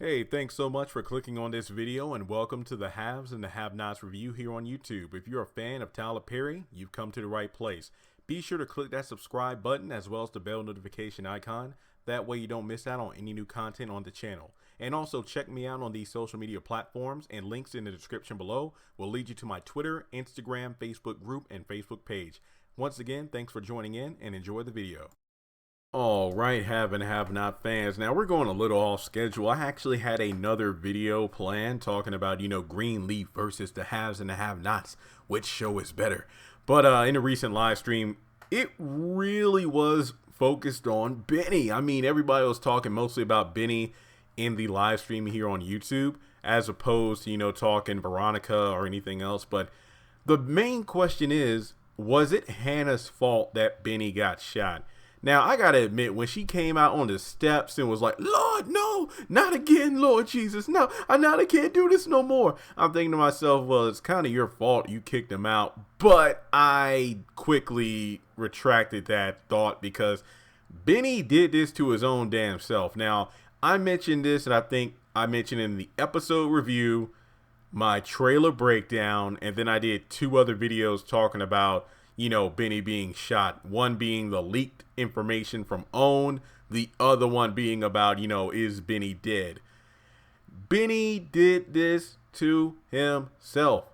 Hey, thanks so much for clicking on this video and welcome to the Haves and the Have-Nots review here on YouTube. If you're a fan of Tyler Perry, you've come to the right place. Be sure to click that subscribe button as well as the bell notification icon. That way you don't miss out on any new content on the channel. And also check me out on these social media platforms, and links in the description below will lead you to my Twitter, Instagram, Facebook group, and Facebook page. Once again, thanks for joining in and enjoy the video. All right, have and have not fans. Now we're going a little off schedule. I actually had another video planned talking about, Greenleaf versus the haves and the have-nots. Which show is better? But in a recent live stream, it really was focused on Benny. I mean, everybody was talking mostly about Benny in the live stream here on YouTube, as opposed to, talking Veronica or anything else. But the main question is, was it Hannah's fault that Benny got shot? Now, I gotta admit, when she came out on the steps and was like, "Lord, no, not again, Lord Jesus, no, I can't do this no more," I'm thinking to myself, well, it's kind of your fault you kicked him out. But I quickly retracted that thought because Benny did this to his own damn self. Now, I mentioned this, and I think I mentioned in the episode review, my trailer breakdown, and then I did two other videos talking about Benny being shot. One being the leaked information from OWN. The other one being about, is Benny dead? Benny did this to himself.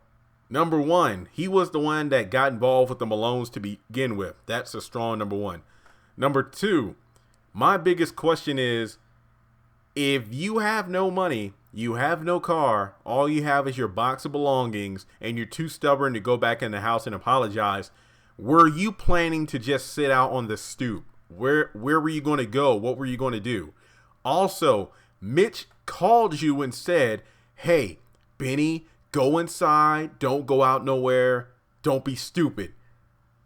Number one, he was the one that got involved with the Malones to begin with. That's a strong number one. Number two, my biggest question is, if you have no money, you have no car, all you have is your box of belongings, and you're too stubborn to go back in the house and apologize, were you planning to just sit out on the stoop? Where were you going to go? What were you going to do? Also, Mitch called you and said, "Hey, Benny, go inside. Don't go out nowhere. Don't be stupid."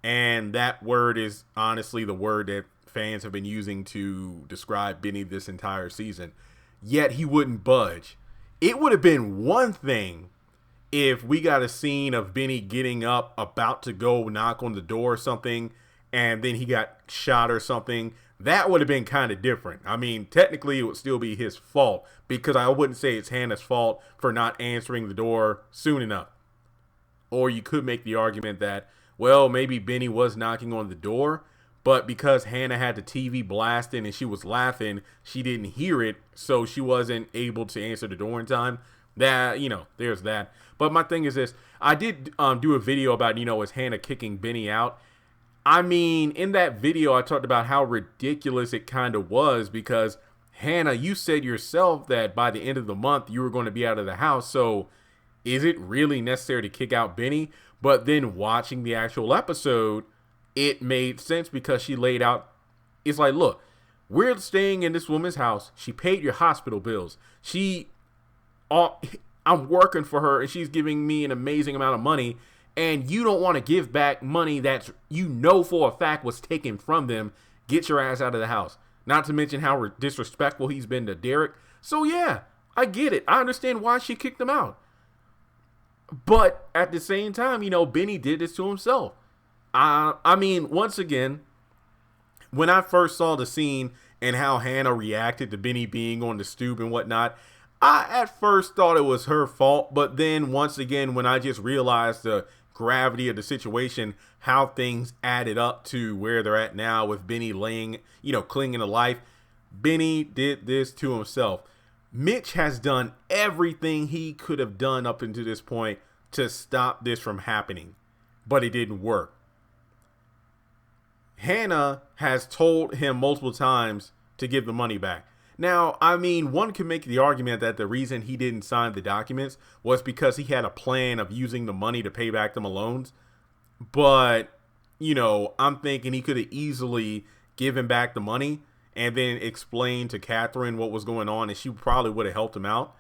And that word is honestly the word that fans have been using to describe Benny this entire season. Yet he wouldn't budge. It would have been one thing if we got a scene of Benny getting up, about to go knock on the door or something, and then he got shot or something. That would have been kind of different. I mean, technically it would still be his fault, because I wouldn't say it's Hannah's fault for not answering the door soon enough. Or you could make the argument that, well, maybe Benny was knocking on the door, but because Hanna had the TV blasting and she was laughing, she didn't hear it, so she wasn't able to answer the door in time. That, there's that. But my thing is this. I did do a video about, is Hanna kicking Benny out? I mean, in that video, I talked about how ridiculous it kind of was, because Hanna, you said yourself that by the end of the month, you were going to be out of the house. So is it really necessary to kick out Benny? But then watching the actual episode, it made sense, because she laid out, it's like, look, we're staying in this woman's house. She paid your hospital bills. I'm working for her, and she's giving me an amazing amount of money, and you don't want to give back money that for a fact was taken from them. Get your ass out of the house. Not to mention how disrespectful he's been to Derek. So yeah, I get it. I understand why she kicked him out. But at the same time, Benny did this to himself. I mean, once again, when I first saw the scene and how Hanna reacted to Benny being on the stoop and whatnot, I at first thought it was her fault, but then once again, when I just realized the gravity of the situation, how things added up to where they're at now with Benny laying, clinging to life, Benny did this to himself. Mitch has done everything he could have done up until this point to stop this from happening, but it didn't work. Hanna has told him multiple times to give the money back. Now, I mean, one could make the argument that the reason he didn't sign the documents was because he had a plan of using the money to pay back the Malones. But, I'm thinking he could have easily given back the money and then explained to Catherine what was going on, and she probably would have helped him out.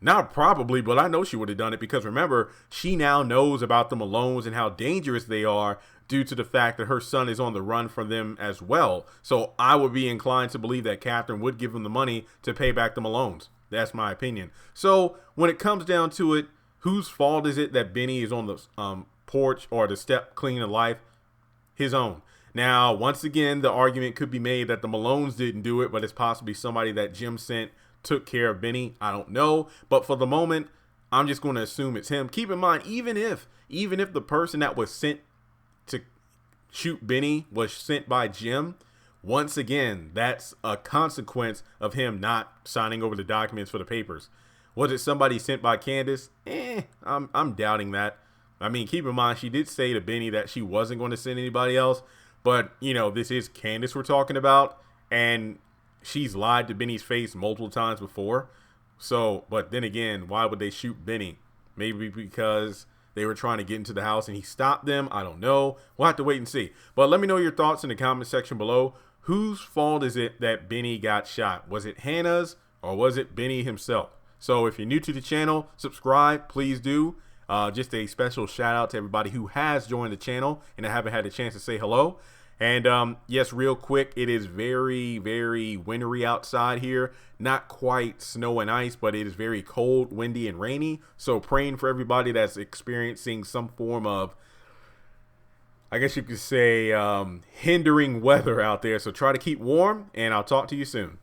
Not probably, but I know she would have done it, because remember, she now knows about the Malones and how dangerous they are due to the fact that her son is on the run from them as well. So I would be inclined to believe that Catherine would give him the money to pay back the Malones. That's my opinion. So when it comes down to it, whose fault is it that Benny is on the porch or the step clinging to life? His own. Now, once again, the argument could be made that the Malones didn't do it, but it's possibly somebody that Jim sent took care of Benny. I don't know. But for the moment, I'm just going to assume it's him. Keep in mind, even if the person that was sent to shoot Benny was sent by Jim, once again, that's a consequence of him not signing over the documents for the papers. Was it somebody sent by Candace? I'm doubting that. I mean, keep in mind, she did say to Benny that she wasn't going to send anybody else. But, you know, this is Candace we're talking about. And she's lied to Benny's face multiple times before. So, but then again, why would they shoot Benny? Maybe because they were trying to get into the house and he stopped them. I don't know. We'll have to wait and see. But let me know your thoughts in the comment section below. Whose fault is it that Benny got shot? Was it Hannah's or was it Benny himself? So if you're new to the channel, subscribe, please do. Just a special shout out to everybody who has joined the channel and I haven't had a chance to say hello. And yes, real quick, it is very, very wintry outside here. Not quite snow and ice, but it is very cold, windy, and rainy. So praying for everybody that's experiencing some form of, I guess you could say, hindering weather out there. So try to keep warm, and I'll talk to you soon.